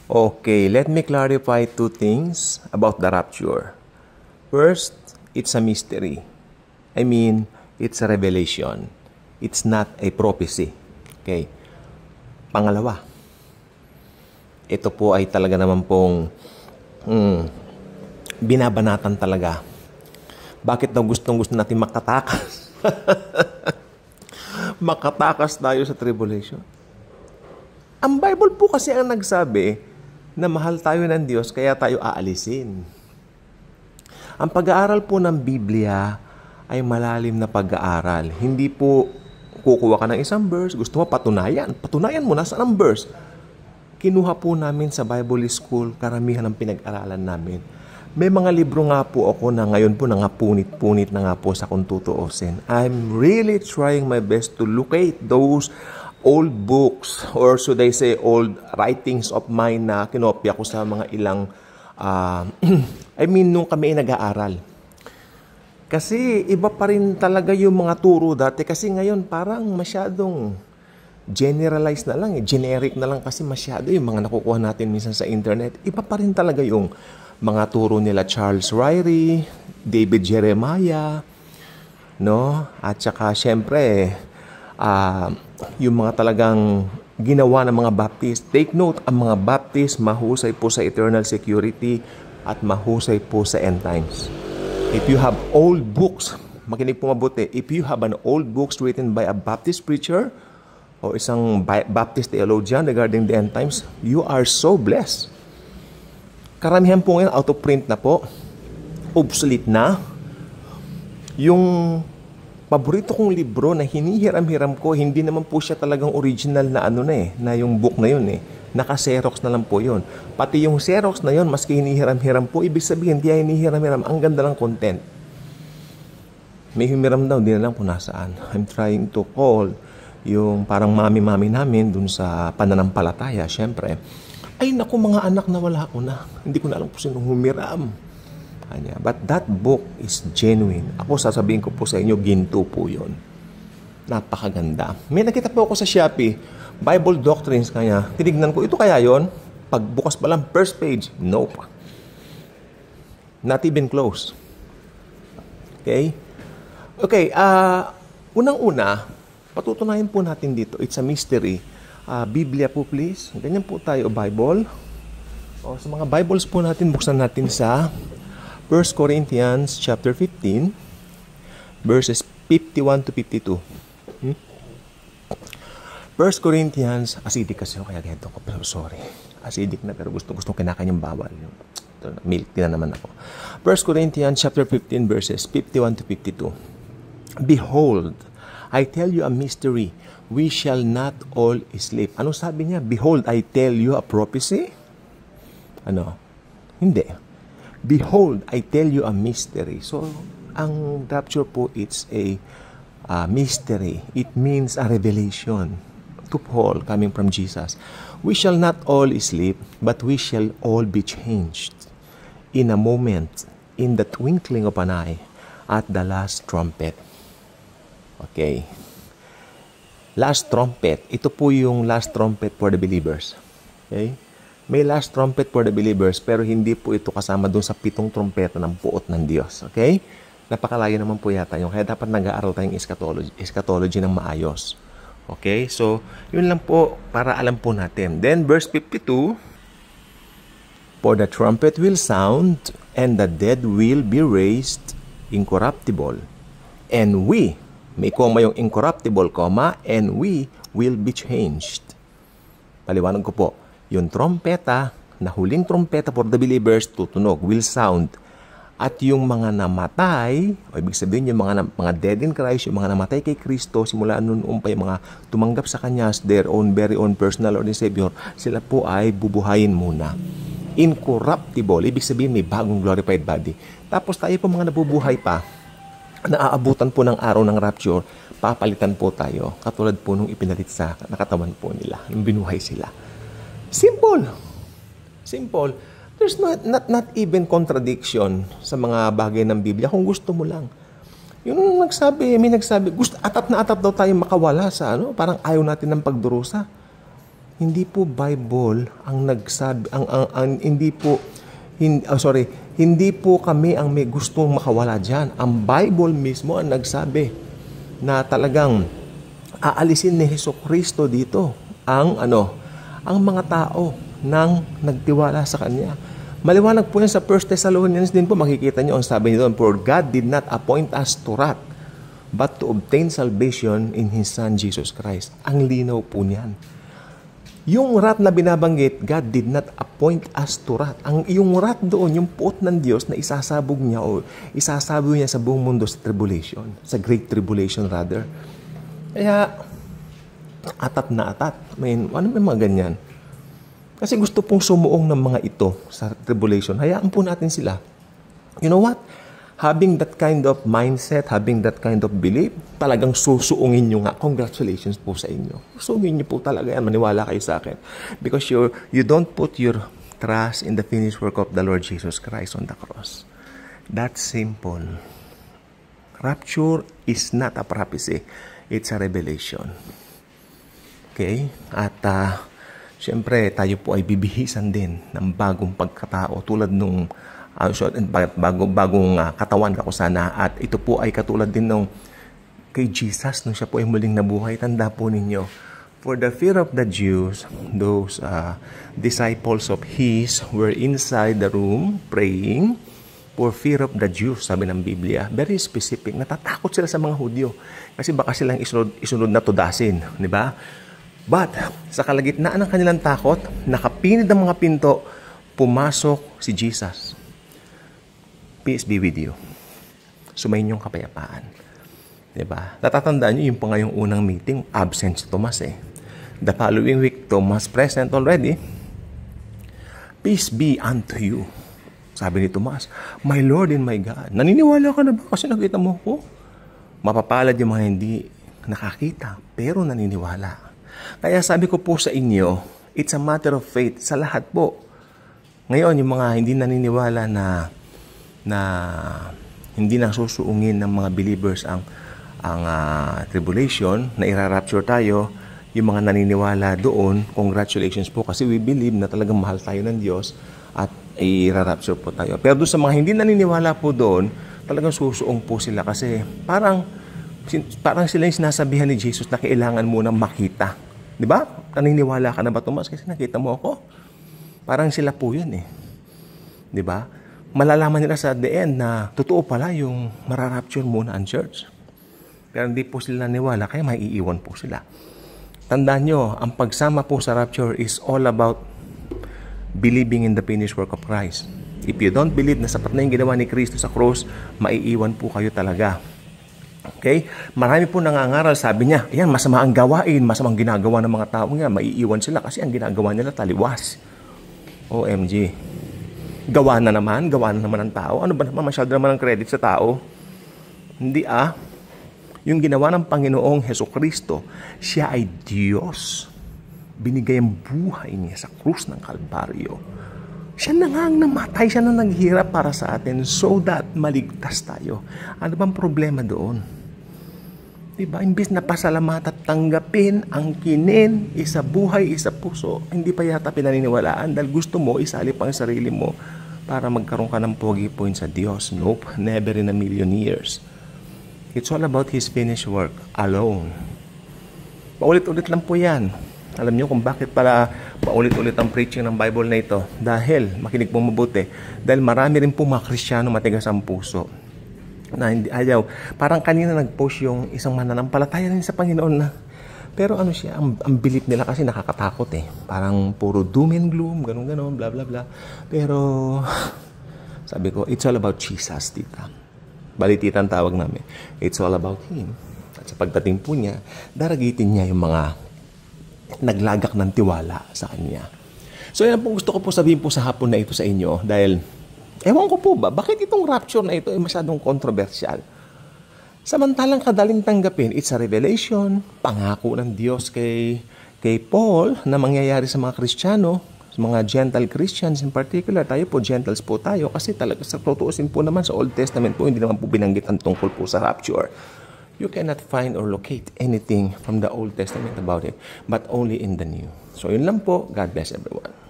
Okay, let me clarify two things about the rapture. First, it's a mystery. I mean, it's a revelation. It's not a prophecy. Okay. Pangalawa, ito po ay talaga naman pong binabanatan talaga. Bakit daw gustong-gusto natin makatakas? Makatakas tayo sa tribulation. Ang Bible po kasi ang nagsabi na mahal tayo ng Diyos kaya tayo aalisin. Ang pag-aaral po ng Biblia ay malalim na pag-aaral. Hindi po kukuha ka ng isang verse, gusto mo patunayan. Patunayan mo, nasaan ang verse? Kinuha po namin sa Bible School, karamihan ng pinag-aralan namin. May mga libro nga po ako na ngayon po nangapunit-punit na nga po sa kung tutuusin. I'm really trying my best to locate those old books, or should I say old writings of mine na kinopya ko sa mga ilang, nung kami nag-aaral. Kasi iba pa rin talaga yung mga turo dati. Kasi ngayon parang masyadong generalized na lang, generic na lang kasi masyado yung mga nakukuha natin minsan sa internet. Iba pa rin talaga yung mga turo nila Charles Ryrie, David Jeremiah, no? At saka syempre, yung mga talagang ginawa ng mga Baptist. Take note, ang mga Baptist mahusay po sa eternal security at mahusay po sa end times. If you have old books, makinig po mabuti, if you have an old books written by a Baptist preacher o isang Baptist theologian regarding the end times, you are so blessed. Karamihan po ngayon out of print na po, obsolete na. Yung paborito kong libro na hinihiram-hiram ko, hindi naman po siya talagang original na na yung book na yun Naka-Xerox na lang po yun. Pati yung Xerox na yun, maski hinihiram-hiram po, ibig sabihin, kaya hinihiram-hiram, ang ganda ng content. May humiram daw, di na lang po nasaan. I'm trying to call yung parang mami-mami namin dun sa pananampalataya, syempre. Ay naku, mga anak na wala ko na. Hindi ko na alam po sino humiram. But that book is genuine. Ako sasabihin ko po sa inyo, ginto po yun. Napakaganda. May nakita po ako sa Shopee, Bible Doctrines kanya. Tinignan ko, ito kaya yon? Pagbukas pa lang, first page. Nope. Not even close. Okay? Okay, unang-una, patutunayan po natin dito, it's a mystery. Biblia po please. Ganyan po tayo, Bible. O, sa mga Bibles po natin, buksan natin sa 1 Corinthians chapter 15, verses 51 to 52. 1 Corinthians, acidic kasi ako, kaya ganito ko, pero sorry. Acidic na, pero gusto kinakanyang bawal. Ito, milk na naman ako. 1 Corinthians chapter 15, verses 51 to 52. Behold, I tell you a mystery. We shall not all sleep. Ano sabi niya? Behold, I tell you a prophecy? Hindi. Behold, I tell you a mystery. So, ang rapture po, it's a mystery. It means a revelation to Paul coming from Jesus. We shall not all sleep, but we shall all be changed in a moment, in the twinkling of an eye, at the last trumpet. Okay. Last trumpet. Ito po yung last trumpet for the believers. Okay? May last trumpet for the believers, pero hindi po ito kasama doon sa 7 trumpeta ng puot ng Diyos. Okay? Napakalayo naman po yata yung kaya dapat nag-aaral tayong eschatology ng maayos. Okay? So, yun lang po para alam po natin. Then, verse 52, for the trumpet will sound, and the dead will be raised incorruptible. And we, may koma yung incorruptible, and we will be changed. Paliwanag ko po, yung trompeta, na huling trompeta for the believers, tutunog, will sound. At yung mga namatay, o ibig sabihin yung mga dead in Christ, yung mga namatay kay Kristo, simula noon pa yung mga tumanggap sa Kanya as their own, very own personal Lord and Savior, sila po ay bubuhayin muna. Incorruptible, ibig sabihin may bagong glorified body. Tapos tayo po mga nabubuhay pa, naaabutan po ng araw ng rapture, papalitan po tayo, katulad po nung ipinalit sa nakatawan po nila, nung binuhay sila. Simple. Simple. There's not even contradiction sa mga bagay ng Biblia kung gusto mo lang. Yung may nagsabi, atat na atat daw tayo makawala sa parang ayaw natin ng pagdurusa. Hindi po Bible ang nagsabi, hindi po kami ang may gustong makawala dyan. Ang Bible mismo ang nagsabi na talagang aalisin ni Jesucristo dito ang mga tao nang nagtiwala sa Kanya. Maliwanag po yan sa 1 Thessalonians din po, makikita nyo ang sabi nito, for God did not appoint us to wrath, but to obtain salvation in His Son, Jesus Christ. Ang linaw po niyan. Yung wrath na binabanggit, God did not appoint us to wrath. Yung wrath doon, yung puot ng Diyos na isasabog niya o isasabog niya sa buong mundo sa tribulation, sa great tribulation rather. Kaya, atat na atat. May mga ganyan. Kasi gusto pong sumuong ng mga ito sa tribulation. Hayaan po natin sila. You know what? Having that kind of mindset, having that kind of belief, talagang susuungin nyo nga. Congratulations po sa inyo. Susuungin nyo po talaga yan. Maniwala kayo sa akin. Because you don't put your trust in the finished work of the Lord Jesus Christ on the cross. That's simple. Rapture is not a prophecy. It's a revelation. Okay? At siyempre, tayo po ay bibihisan din ng bagong pagkatao tulad nung bagong katawan kakusana. At ito po ay katulad din nung kay Jesus nung siya po ay muling nabuhay. Tanda po ninyo, for the fear of the Jews, those disciples of His were inside the room praying for fear of the Jews, sabi ng Biblia. Very specific. Natatakot sila sa mga Hudyo kasi baka silang isunod na tudasin. Di ba? But, sa kalagitnaan ng kanilang takot, nakapinid ang mga pinto, pumasok si Jesus. Peace be with you. Sumayin yung kapayapaan. Diba? Natatandaan nyo yung pa ngayong unang meeting, absent si Tomas eh. The following week, Tomas present already. Peace be unto you. Sabi ni Tomas, my Lord and my God. Naniniwala ka na ba kasi nakita mo ko? Mapapalad yung mga hindi nakakita, pero naniniwala. Kaya sabi ko po sa inyo, it's a matter of faith sa lahat po. Ngayon, yung mga hindi naniniwala na hindi na susuungin ng mga believers ang tribulation, na ira-rapture tayo, yung mga naniniwala doon, congratulations po kasi we believe na talagang mahal tayo ng Diyos at ira-rapture po tayo. Pero doon sa mga hindi naniniwala po doon, talagang susuong po sila kasi parang sila yung sinasabihan ni Jesus na kailangan munang makita. Di ba? Naniniwala ka na ba, Tomas? Kasi nakita mo ako. Parang sila po yun eh. Di ba? Malalaman nila sa the end na totoo pala yung mararapture muna ang church. Pero hindi po sila naniwala, kaya maiiwan po sila. Tandaan nyo, ang pagsama po sa rapture is all about believing in the finished work of Christ. If you don't believe na sapat na yung ginawa ni Kristo sa cross, maiiwan po kayo talaga. Okay? Marami po nangangaral, sabi niya, ayan, masama ang gawain, masamang ginagawa ng mga tao nga, maiiwan sila kasi ang ginagawa nila taliwas. OMG. Gawa na naman ang tao. Ano ba naman, masyado naman ang credit sa tao? Hindi Yung ginawa ng Panginoong Hesukristo, siya ay Diyos. Binigay ang buhay niya sa krus ng Kalbaryo. Siya na nga ang namatay, siya na naghirap para sa atin so that maligtas tayo. Ano bang problema doon? Diba? Imbis na pasalamat at tanggapin ang kinin, isa buhay, isa puso, hindi pa yata pinaniniwalaan dahil gusto mo isalip ang sarili mo para magkaroon ka ng pogi point sa Diyos. Nope, never in a million years. It's all about His finished work alone. Paulit-ulit lang po yan. Alam niyo kung bakit pala paulit-ulit ang preaching ng Bible na ito? Dahil, makinig po mabuti, dahil marami rin po mga Kristiyano matigas ang puso na hindi ayaw. Parang kanina nag-post yung isang mananampalataya rin sa Panginoon na, pero ano siya, ang belief nila kasi nakakatakot eh. Parang puro doom and gloom, ganun-ganun, bla bla bla. Pero, sabi ko, it's all about Jesus, tita. Balitita ang tawag namin. It's all about Him. At sa pagdating po niya, daragitin niya yung mga naglagak ng tiwala sa Kanya. So yan po gusto ko po sabihin po sa hapon na ito sa inyo dahil ewan ko po ba, bakit itong rapture na ito ay masyadong kontrobersyal? Samantalang kadaling tanggapin, it's a revelation, pangako ng Diyos kay Paul na mangyayari sa mga Kristiyano, sa mga Gentile Christians in particular. Tayo po, Gentiles po tayo kasi talaga sa tutuusin po naman sa Old Testament po, hindi naman po binanggit ang tungkol po sa rapture. you cannot find or locate anything from the Old Testament about it, but only in the New. So yun lang po. God bless everyone.